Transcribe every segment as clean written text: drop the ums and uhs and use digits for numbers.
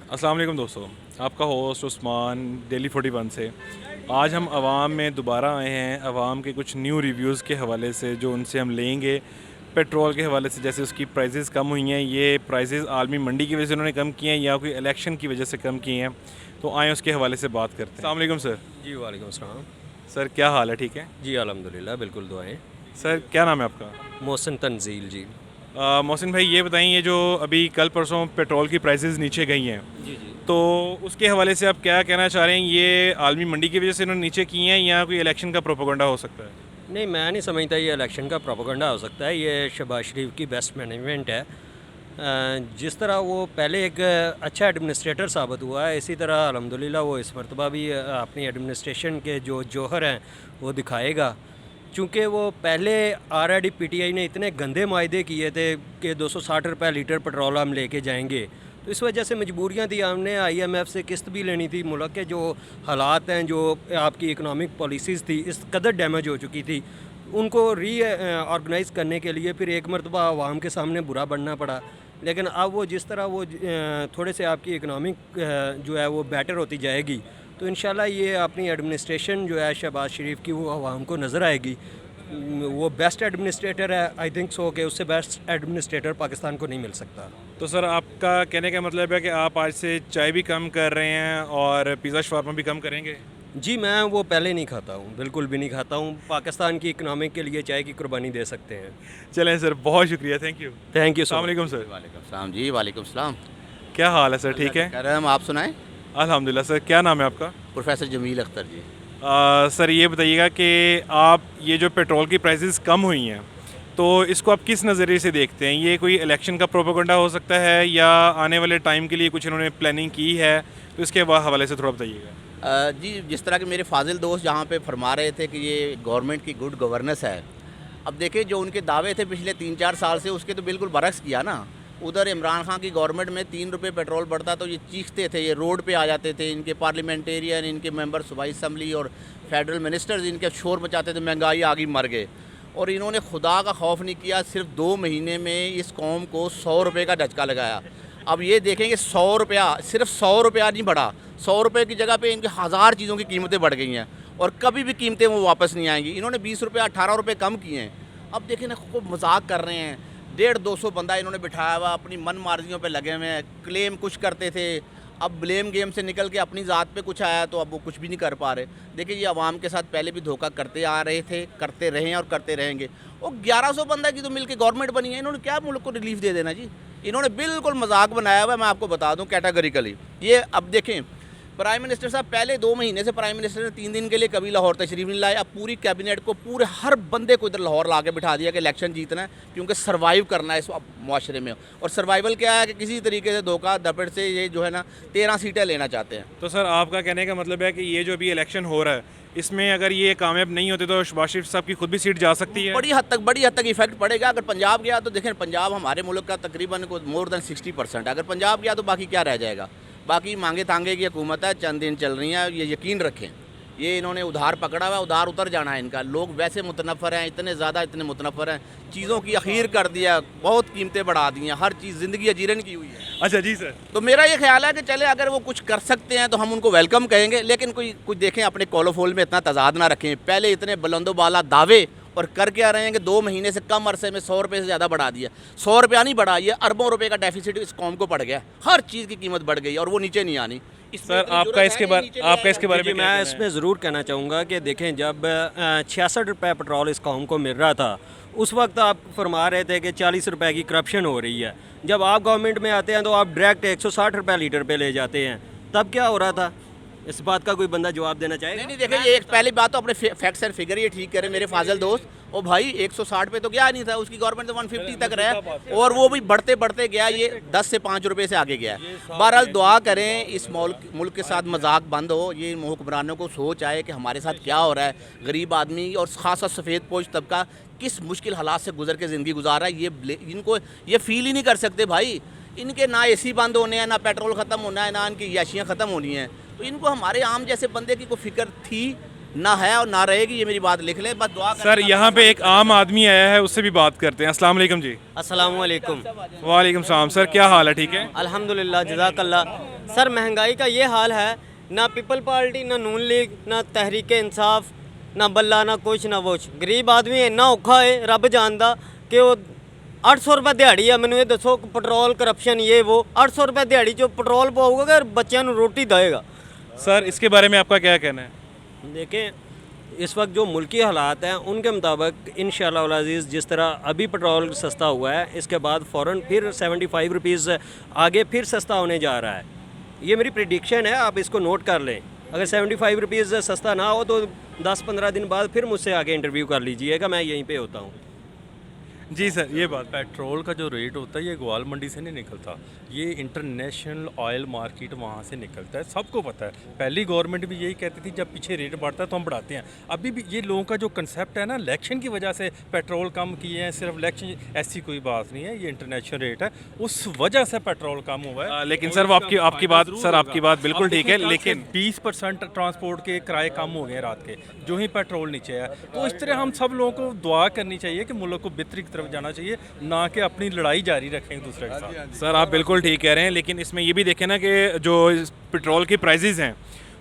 अस्सलाम वालेकुम दोस्तों, आपका होस्ट उस्मान डेली 41 से। आज हम आवाम में दोबारा आए हैं आवाम के कुछ न्यू रिव्यूज़ के हवाले से, जो उनसे हम लेंगे। पेट्रोल के हवाले से, जैसे उसकी प्राइसेस कम हुई हैं, ये प्राइसेस आलमी मंडी की वजह से उन्होंने कम किए हैं या कोई इलेक्शन की वजह से कम किए हैं, तो आए उसके हवाले से बात करते हैं। अस्सलाम वालेकुम सर। जी वालेकुम अस्सलाम। सर क्या हाल है? ठीक है जी अल्हम्दुलिल्लाह, बिल्कुल दुआएं। सर। क्या नाम है आपका? मोहसिन तंजील जी। मोहसिन भाई, ये बताएं, ये जो अभी कल परसों पेट्रोल की प्राइसेस नीचे गई हैं, जी जी। तो उसके हवाले से आप क्या कहना चाह रहे हैं? ये आलमी मंडी की वजह से इन्होंने नीचे किए हैं या कोई इलेक्शन का प्रोपेगेंडा हो सकता है? नहीं, मैं नहीं समझता ये इलेक्शन का प्रोपेगेंडा हो सकता है। ये शहबाज शरीफ की बेस्ट मैनेजमेंट है। जिस तरह वो पहले एक अच्छा एडमिनिस्ट्रेटर साबित हुआ है, इसी तरह अल्हम्दुलिल्लाह वो इस मरतबा भी अपनी एडमिनिस्ट्रेशन के जो जौहर हैं वो दिखाएगा। चूँकि वो पहले ऑलरेडी पीटीआई ने इतने गंदे मायदे किए थे कि 260 रुपये लीटर पेट्रोल हम लेके जाएंगे, तो इस वजह से मजबूरियाँ थी। हमने आईएमएफ से किस्त भी लेनी थी। मुल्क के जो हालात हैं, जो आपकी इकनॉमिक पॉलिसीज़ थी, इस कदर डैमेज हो चुकी थी, उनको ऑर्गेनाइज़ करने के लिए फिर एक मरतबा आवाम के सामने बुरा बनना पड़ा। लेकिन अब वो जिस तरह वो थोड़े से आपकी इकनॉमिक जो है वो बेटर होती जाएगी, तो इंशाल्लाह ये अपनी एडमिनिस्ट्रेशन जो है शहबाज शरीफ की, वो आवाम को नज़र आएगी। वो बेस्ट एडमिनिस्ट्रेटर है, आई थिंक सो, कि उससे बेस्ट एडमिनिस्ट्रेटर पाकिस्तान को नहीं मिल सकता। तो सर, आपका कहने का मतलब है कि आप आज से चाय भी कम कर रहे हैं और पिज़्ज़ा शवारमा भी कम करेंगे? जी, मैं वो पहले नहीं खाता हूँ, बिल्कुल भी नहीं खाता हूँ। पाकिस्तान की इकनॉमी के लिए चाय की कुर्बानी दे सकते हैं। चलें सर, बहुत शुक्रिया, थैंक यू। थैंक यू अस्सलाम वालेकुम सर। वालेकुम सलाम जी। वालेकुम सलाम। क्या हाल है सर? ठीक है करम, आप सुनाएं। अल्हम्दुलिल्लाह। सर क्या नाम है आपका? प्रोफेसर जमील अख्तर जी। सर ये बताइएगा कि आप ये जो पेट्रोल की प्राइसेस कम हुई हैं, तो इसको आप किस नज़रिए से देखते हैं? ये कोई इलेक्शन का प्रोपेगेंडा हो सकता है या आने वाले टाइम के लिए कुछ इन्होंने प्लानिंग की है? तो इसके हवाले से थोड़ा बताइएगा। जी, जिस तरह के मेरे फाजिल दोस्त जहाँ पे फरमा रहे थे कि ये गवर्नमेंट की गुड गवर्नेंस है, अब देखिए जो उनके दावे थे पिछले 3-4 साल से, उसके तो बिल्कुल बरक्स किया ना। उधर इमरान खान की गवर्नमेंट में 3 रुपये पेट्रोल बढ़ता तो ये चीखते थे, ये रोड पे आ जाते थे। इनके पार्लियामेंटेरियन, इनके मेंबर सूबाई असम्बली और फेडरल मिनिस्टर्स इनके शोर मचाते थे, महंगाई आ गई, मर गए। और इन्होंने खुदा का खौफ नहीं किया, सिर्फ 2 महीने में इस कौम को 100 रुपये का झटका लगाया। अब ये देखेंगे 100 रुपया, सिर्फ 100 रुपया नहीं बढ़ा, 100 रुपये की जगह पे इनकी 1000 चीज़ों की कीमतें बढ़ गई हैं और कभी भी कीमतें वो वापस नहीं आएंगी। इन्होंने 20 रुपये 18 रुपये कम किए हैं। अब देखें ना, खूब मजाक कर रहे हैं। 150-200 बंदा इन्होंने बिठाया हुआ, अपनी मन मार्जियों पे लगे हुए हैं। क्लेम कुछ करते थे, अब ब्लेम गेम से निकल के अपनी ज़ात पे कुछ आया तो अब वो कुछ भी नहीं कर पा रहे। देखिए, ये आवाम के साथ पहले भी धोखा करते आ रहे थे, करते रहे हैं और करते रहेंगे। वो 1100 बंदा की तो मिल के गवर्नमेंट बनी है, इन्होंने क्या मुल्क को रिलीफ दे देना जी? इन्होंने बिल्कुल मजाक बनाया हुआ है, मैं आपको बता दूं कैटेगरिकली। ये अब देखें, प्राइम मिनिस्टर साहब पहले 2 महीने से प्राइम मिनिस्टर ने 3 दिन के लिए कभी लाहौर तशरीफ नहीं लाया। अब पूरी कैबिनेट को, पूरे हर बंदे को इधर लाहौर ला के बिठा दिया कि इलेक्शन जीतना है, क्योंकि सर्वाइव करना है इस मुआशरे में। और सर्वाइवल क्या है कि किसी तरीके से धोखा दपट से ये जो है ना 13 सीटें लेना चाहते हैं। तो सर, आपका कहने का मतलब है कि ये जो अभी इलेक्शन हो रहा है, इसमें अगर ये कामयाब नहीं होते तो शहबाज शरीफ साहब की खुद भी सीट जा सकती है? बड़ी हद तक इफेक्ट पड़ेगा। अगर पंजाब गया तो देखें, पंजाब हमारे मुल्क का तकरीबन मोर देन 60%। अगर पंजाब गया तो बाकी क्या रह जाएगा? बाकी मांगे तांगे की हुकूमत है, चंद दिन चल रही है, ये यकीन रखें। ये इन्होंने उधार पकड़ा हुआ, उधार उतर जाना है इनका। लोग वैसे मुतनफ़र हैं, इतने मुतनफ़र हैं, चीज़ों की अखीर कर दिया, बहुत कीमतें बढ़ा दी हैं, हर चीज़, ज़िंदगी अजीरन की हुई है। अच्छा जी सर। तो मेरा ये ख्याल है कि चले, अगर वो कुछ कर सकते हैं तो हम उनको वेलकम कहेंगे, लेकिन कुछ देखें, अपने कोलोफोल में इतना तजाद ना रखें। पहले इतने बुलंदोबाला दावे और कर क्या रहे हैं कि 2 महीने से कम अरसे में 100 रुपये से ज़्यादा बढ़ा दिया। 100 रुपया नहीं बढ़ा, ये अरबों रुपये का डेफिसिट इस कौम को पड़ गया। हर चीज़ की कीमत बढ़ गई और वो नीचे नहीं आनी। सर, आपका इसके बारे में मैं इसमें ज़रूर कहना चाहूँगा कि देखें, जब 66 रुपये पेट्रोल इस कौम को मिल रहा था, उस वक्त आप फरमा रहे थे कि 40 रुपये की करप्शन हो रही है। जब आप गवर्नमेंट में आते हैं तो आप डायरेक्ट 160 रुपये लीटर पे ले जाते हैं। तब क्या हो रहा था? इस बात का कोई बंदा जवाब देना चाहेगा? नहीं, देखिए, ये एक पहली बात तो अपने फैक्ट्स एंड फिगर ये ठीक करें मेरे फाजिल दोस्त। ओ भाई, 160 पे तो गया नहीं था, उसकी गवर्नमेंट तो 150 तक रहा और वो भी बढ़ते बढ़ते गया, ये 10 से 5 रुपये से आगे गया। बहरहाल दुआ करें इस मुल्क के साथ मजाक बंद हो, ये हुक्मरानों को सोच आए कि हमारे साथ क्या हो रहा है। गरीब आदमी और खासा सफ़ेद पोश तबका किस मुश्किल हालात से गुजर के ज़िंदगी गुजार रहा है, इनको ये फील ही नहीं कर सकते भाई। इनके ना AC बंद होने हैं, ना पेट्रोल ख़त्म होना है, ना इनकी याशियाँ ख़त्म होनी हैं। तो इनको हमारे आम जैसे बंदे की कोई फिक्र थी ना है और ना रहेगी, ये मेरी बात लिख ले, बस दुआ करें। सर यहाँ पे एक आम आदमी आया है, उससे भी बात करते हैं। अस्सलाम वालेकुम जी। अस्सलाम वालेकुम। वालेकुम सलाम। सर क्या हाल है, ठीक है? अल्हम्दुलिल्लाह, जज़ाकल्लाह। सर महंगाई का ये हाल है, ना पीपल पार्टी, ना नून लीग, ना तहरीक इंसाफ, ना बल्ला, ना कुछ ना वोच। गरीब आदमी इन्ना औखा है, रब जानदा कि वो 800 रुपये दिहाड़ी है। मैंने ये दसो पेट्रोल करप्शन ये वो 800 रुपये दिहाड़ी जो पेट्रोल पाऊगा और बच्चों को रोटी देगा। सर इसके बारे में आपका क्या कहना है? देखें इस वक्त जो मुल्की हालात हैं उनके मुताबिक इंशाअल्लाह अज़ीज़ जिस तरह अभी पेट्रोल सस्ता हुआ है, इसके बाद फ़ौरन फिर 75 रुपीज़ आगे फिर सस्ता होने जा रहा है। ये मेरी प्रिडिक्शन है, आप इसको नोट कर लें। अगर 75 रुपीज़ सस्ता ना हो तो 10-15 दिन बाद फिर मुझसे आगे इंटरव्यू कर लीजिएगा, मैं यहीं पे होता हूँ। जी सर, ये बात। पेट्रोल का जो रेट होता है ये ग्वाल मंडी से नहीं निकलता, ये इंटरनेशनल ऑयल मार्केट वहाँ से निकलता है, सबको पता है। पहली गवर्नमेंट भी यही कहती थी जब पीछे रेट बढ़ता है तो हम बढ़ाते हैं। अभी भी ये लोगों का जो कंसेप्ट है ना, इलेक्शन की वजह से पेट्रोल कम किए हैं, सिर्फ इलेक्शन, ऐसी कोई बात नहीं है, ये इंटरनेशनल रेट है, उस वजह से पेट्रोल कम हुआ है। लेकिन सर वो आपकी बात, सर आपकी बात बिल्कुल ठीक है, लेकिन 20% ट्रांसपोर्ट के किराए कम हो गए रात के, जो ही पेट्रोल नीचे है। तो इस तरह हम सब लोगों को दुआ करनी चाहिए कि मुल्क को बेहतरी की तरफ जाना चाहिए, ना कि अपनी लड़ाई जारी रखें एक दूसरे के साथ। सर आप बिल्कुल ठीक कह रहे हैं, लेकिन इसमें ये भी देखें ना कि जो पेट्रोल की प्राइजेज़ हैं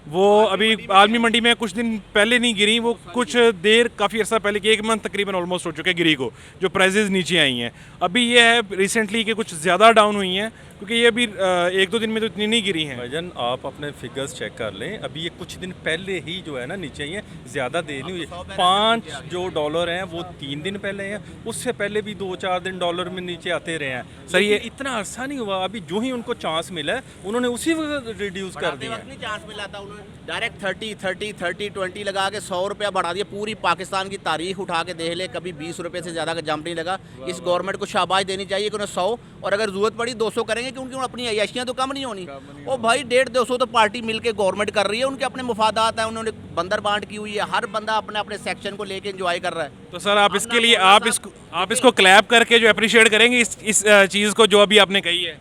वो अभी आलमी मंडी में कुछ दिन पहले नहीं गिरी, वो कुछ देर काफ़ी अर्सा पहले कि 1 मंथ तकरीबन ऑलमोस्ट हो चुका है गिरी को, जो प्राइजेज़ नीचे आई हैं। अभी ये है रिसेंटली कि कुछ ज़्यादा डाउन हुई हैं, क्योंकि ये अभी 1-2 दिन में तो इतनी नहीं गिरी हैं। भाईजान आप अपने फिगर्स चेक कर लें, अभी ये कुछ दिन पहले ही जो है ना नीचे ही है, ज़्यादा देर नहीं हुई। 5 जो डॉलर हैं वो 3 दिन पहले हैं, उससे पहले भी 2-4 दिन डॉलर में नीचे आते रहे हैं। सर ये इतना अरसा नहीं हुआ, अभी जो ही उनको चांस मिला है उन्होंने उसी वक्त रिड्यूस कर दिया है। नहीं चांस मिला था, उन्होंने डायरेक्ट 30-20 लगा के 100 रुपया बढ़ा दिया। पूरी पाकिस्तान की तारीख उठा के देख ले, कभी 20 रुपये से ज़्यादा का जंप नहीं लगा। इस गवर्नमेंट को शाबाश देनी चाहिए कि उन्हें 100 और अगर ज़रूरत पड़ी 200 करेंगे, क्योंकि अपनी अयाशियाँ तो कम नहीं होनी। ओ भाई 150-200 तो पार्टी मिलके गवर्नमेंट कर रही है, उनके अपने मुफादात हैं, उन्होंने बंदर बांट की हुई है, हर बंदा अपने अपने सेक्शन को लेके एंजॉय कर रहा है। तो सर आप इसके लिए आप इसको क्लैप करके जो अप्रिशिएट करेंगे इस चीज़ को जो अभी आपने कही है?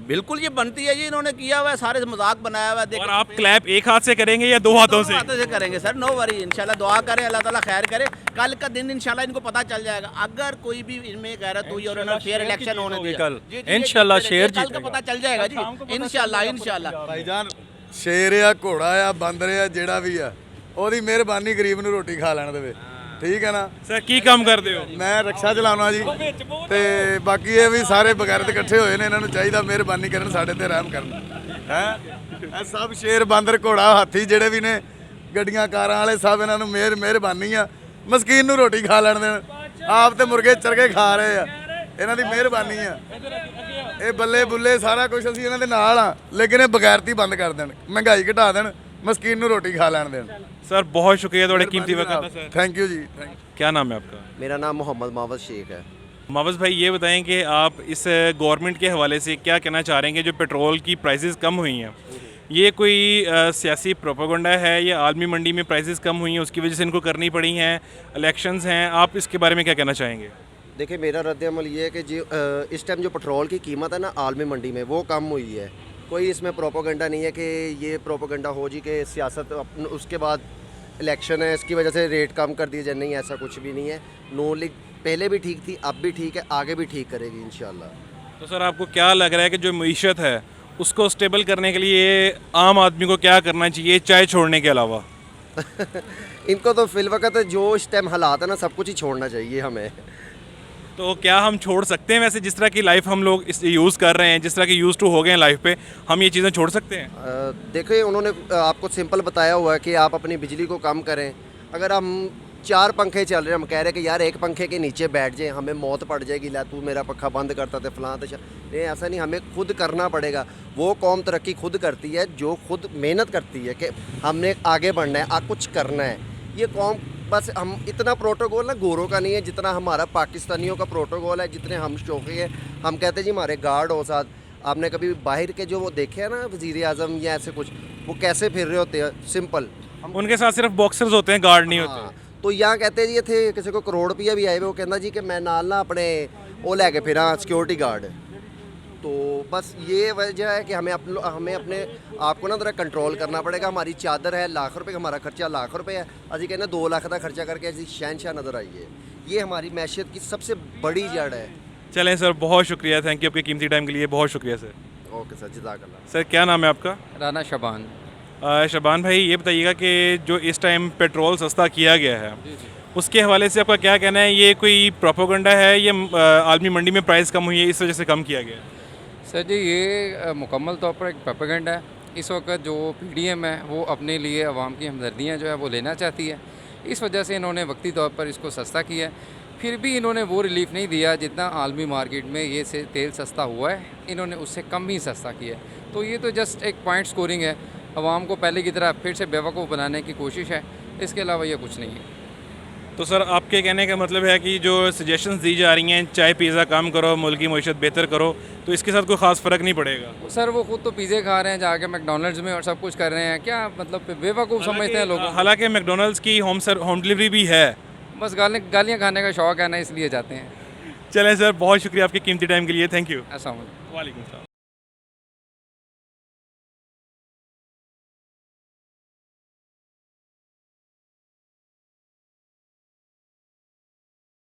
बिल्कुल ये बनती है जी, इन्होंने किया हुआ है, सारे से मजाक बनाया हुआ है। और आप क्लैप एक हाथ से करेंगे या 2 हाथों से? 2 हाथों से करेंगे सर, नो वरी। इंशाल्लाह दुआ करें, अल्लाह ताला खैर करे। कल का दिन इंशाल्लाह इनको पता चल जाएगा, अगर कोई भी इनमें गैरत हुई और इन्होंने फेयर इलेक्शन होने दिया कल जी, जी, इंशाल्लाह जी, शेर कल का जीतेगा। पता चल जाएगा जी, इंशाल्लाह। ਭਾਈਜਾਨ ਸ਼ੇਰ ਆ, ਘੋੜਾ ਆ, ਬਾਂਦਰ ਆ, ਜਿਹੜਾ ਵੀ ਆ, ਉਹਦੀ ਮਿਹਰਬਾਨੀ ਗਰੀਬ ਨੂੰ ਰੋਟੀ ਖਾ ਲੈਣ ਦੇਵੇ, ਠੀਕ ਹੈ ਨਾ। सर की काम करते हो? ਮੈਂ ਰਕਸ਼ਾ ਚਲਾਉਣਾ ਜੀ, ਤੇ ਬਾਕੀ ਇਹ ਵੀ ਸਾਰੇ ਬਗੈਰਤ ਇਕੱਠੇ ਹੋਏ ਨੇ, ਇਹਨਾਂ ਨੂੰ ਚਾਹੀਦਾ ਮਿਹਰਬਾਨੀ ਕਰਨ, ਸਾਡੇ ਤੇ ਰਹਿਮ ਕਰਨ ਹੈ। ਇਹ ਸਭ ਸ਼ੇਰ, ਬਾਂਦਰ, ਘੋੜਾ, ਹਾਥੀ ਜਿਹੜੇ ਵੀ ਨੇ, ਗੱਡੀਆਂ ਕਾਰਾਂ ਵਾਲੇ ਸਭ, ਇਹਨਾਂ ਨੂੰ ਮਿਹਰਬਾਨੀ ਆ, ਮਸਕੀਨ ਨੂੰ ਰੋਟੀ ਖਾ ਲੈਣ ਦੇਣ। ਆਪ ਤੇ ਮੁਰਗੇ ਚਰਗੇ ਖਾ ਰਹੇ ਆ, ਇਹਨਾਂ ਦੀ ਮਿਹਰਬਾਨੀ ਆ। ਇਹ ਬੱਲੇ ਬੁੱਲੇ ਸਾਰਾ ਕੁਝ ਅਸੀਂ ਇਹਨਾਂ ਦੇ ਨਾਲ ਆ, ਲੇਕਿਨ ਇਹ ਬਗੈਰਤੀ ਬੰਦ ਕਰ ਦੇਣ, ਮਹਿੰਗਾਈ ਘਟਾ ਦੇਣ, ਮਸਕੀਨ ਨੂੰ ਰੋਟੀ ਖਾ ਲੈਣ ਦੇਣ। सर बहुत शुक्रिया थोड़े कीमती वक्त का sir. Thank you ji, thank you. क्या नाम है आपका? मेरा नाम मोहम्मद मावज शेख है। मावज भाई ये बताएं कि आप इस गवर्नमेंट के हवाले से क्या कहना चाह रहे हैं कि जो पेट्रोल की प्राइसेस कम हुई हैं, ये कोई सियासी प्रोपेगेंडा है या आलमी मंडी में प्राइसेस कम हुई हैं उसकी वजह से इनको करनी पड़ी हैं, इलेक्शंस हैं, आप इसके बारे में क्या कहना चाहेंगे? देखिए मेरा रद्द-ए-अमल ये है कि जो इस टाइम जो पेट्रोल की कीमत है ना आलमी मंडी में वो कम हुई है। कोई इसमें प्रोपेगेंडा नहीं है कि ये प्रोपेगेंडा हो जी कि सियासत उसके बाद इलेक्शन है इसकी वजह से रेट कम कर दिए जाए, नहीं ऐसा कुछ भी नहीं है। नून लीग पहले भी ठीक थी, अब भी ठीक है, आगे भी ठीक करेगी इंशाल्लाह। तो सर आपको क्या लग रहा है कि जो मीशत है उसको स्टेबल करने के लिए आम आदमी को क्या करना चाहिए चाय छोड़ने के अलावा? इनको तो फिलवक़्त जो इस टाइम हालात है ना सब कुछ ही छोड़ना चाहिए हमें। तो क्या हम छोड़ सकते हैं वैसे, जिस तरह की लाइफ हम लोग इस यूज़ कर रहे हैं, जिस तरह के यूज़ टू हो गए हैं लाइफ पे, हम ये चीज़ें छोड़ सकते हैं? देखिए उन्होंने आपको सिंपल बताया हुआ है कि आप अपनी बिजली को कम करें। अगर हम 4 पंखे चल रहे हैं, हम कह रहे हैं कि यार एक पंखे के नीचे बैठ जाएं, हमें मौत पड़ जाएगी, ला तू मेरा पंखा बंद करता था फलां तो नहीं, ऐसा नहीं, हमें खुद करना पड़ेगा। वो कौम तरक्की खुद करती है जो खुद मेहनत करती है कि हमने आगे बढ़ना है, कुछ करना है। ये कौम बस हम इतना प्रोटोकॉल ना गोरों का नहीं है जितना हमारा पाकिस्तानियों का प्रोटोकॉल है, जितने हम शौकी हैं। हम कहते हैं जी हमारे गार्ड हो साथ। आपने कभी बाहर के जो वो देखे हैं ना वज़ीर आज़म या ऐसे कुछ, वो कैसे फिर रहे होते हैं, सिंपल। उनके साथ सिर्फ बॉक्सर्स होते हैं, गार्ड नहीं होते। हाँ, तो यहाँ कहते हैं जी थे किसी को करोड़ रुपया भी आए हुए, वो कहना जी कि मैं नाल ना अपने वो लैके फिर सिक्योरिटी गार्ड। तो बस ये वजह है कि हमें अपने आप को ना ज़रा कंट्रोल करना पड़ेगा। हमारी चादर है लाख रुपए का, हमारा खर्चा लाख रुपए है, अभी कहना 2 लाख का खर्चा करके ऐसी शहनशाह नज़र आई है। ये हमारी मैशियत की सबसे बड़ी जड़ है। चलें सर, बहुत शुक्रिया, थैंक यू आपके कीमती टाइम के लिए, बहुत शुक्रिया सर। ओके सर, जज़ाकल्लाह। सर क्या नाम है आपका? राना शबान। शबान भाई, ये बताइएगा कि जो इस टाइम पेट्रोल सस्ता किया गया है उसके हवाले से आपका क्या कहना है? ये कोई प्रोपोगंडा है या आलमी मंडी में प्राइस कम हुई है इस वजह से कम किया गया? सर जी, ये मुकम्मल तौर पर एक प्रोपेगेंडा है। इस वक्त जो पीडीएम है वो अपने लिए अवाम की हमदर्दियाँ जो है वो लेना चाहती है, इस वजह से इन्होंने वक्ती तौर पर इसको सस्ता किया है। फिर भी इन्होंने वो रिलीफ नहीं दिया जितना आलमी मार्केट में ये से तेल सस्ता हुआ है, इन्होंने उससे कम ही सस्ता किया है। तो ये तो जस्ट एक पॉइंट स्कोरिंग है, अवाम को पहले की तरह फिर से बेवकूफ़ बनाने की कोशिश है, इसके अलावा ये कुछ नहीं है। तो सर आपके कहने का मतलब है कि जो सजेशंस दी जा रही हैं, चाय पिज़्ज़ा कम करो, मुल्क की मईशत बेहतर करो, तो इसके साथ कोई ख़ास फ़र्क नहीं पड़ेगा? सर वो खुद तो पिज़्ज़े खा रहे हैं जाके मैकडॉनल्ड्स में और सब कुछ कर रहे हैं, क्या मतलब बेवकूफ़ समझते हैं लोगों को। हालांकि मैकडोनल्ड्स की होम डिलीवरी भी है। बस गालियाँ खाने का शौक़ है ना, इसलिए जाते हैं। चलें सर, बहुत शुक्रिया आपके कीमती टाइम के लिए, थैंक यू। अस्सलाम वालेकुम। वालेकुम सलाम।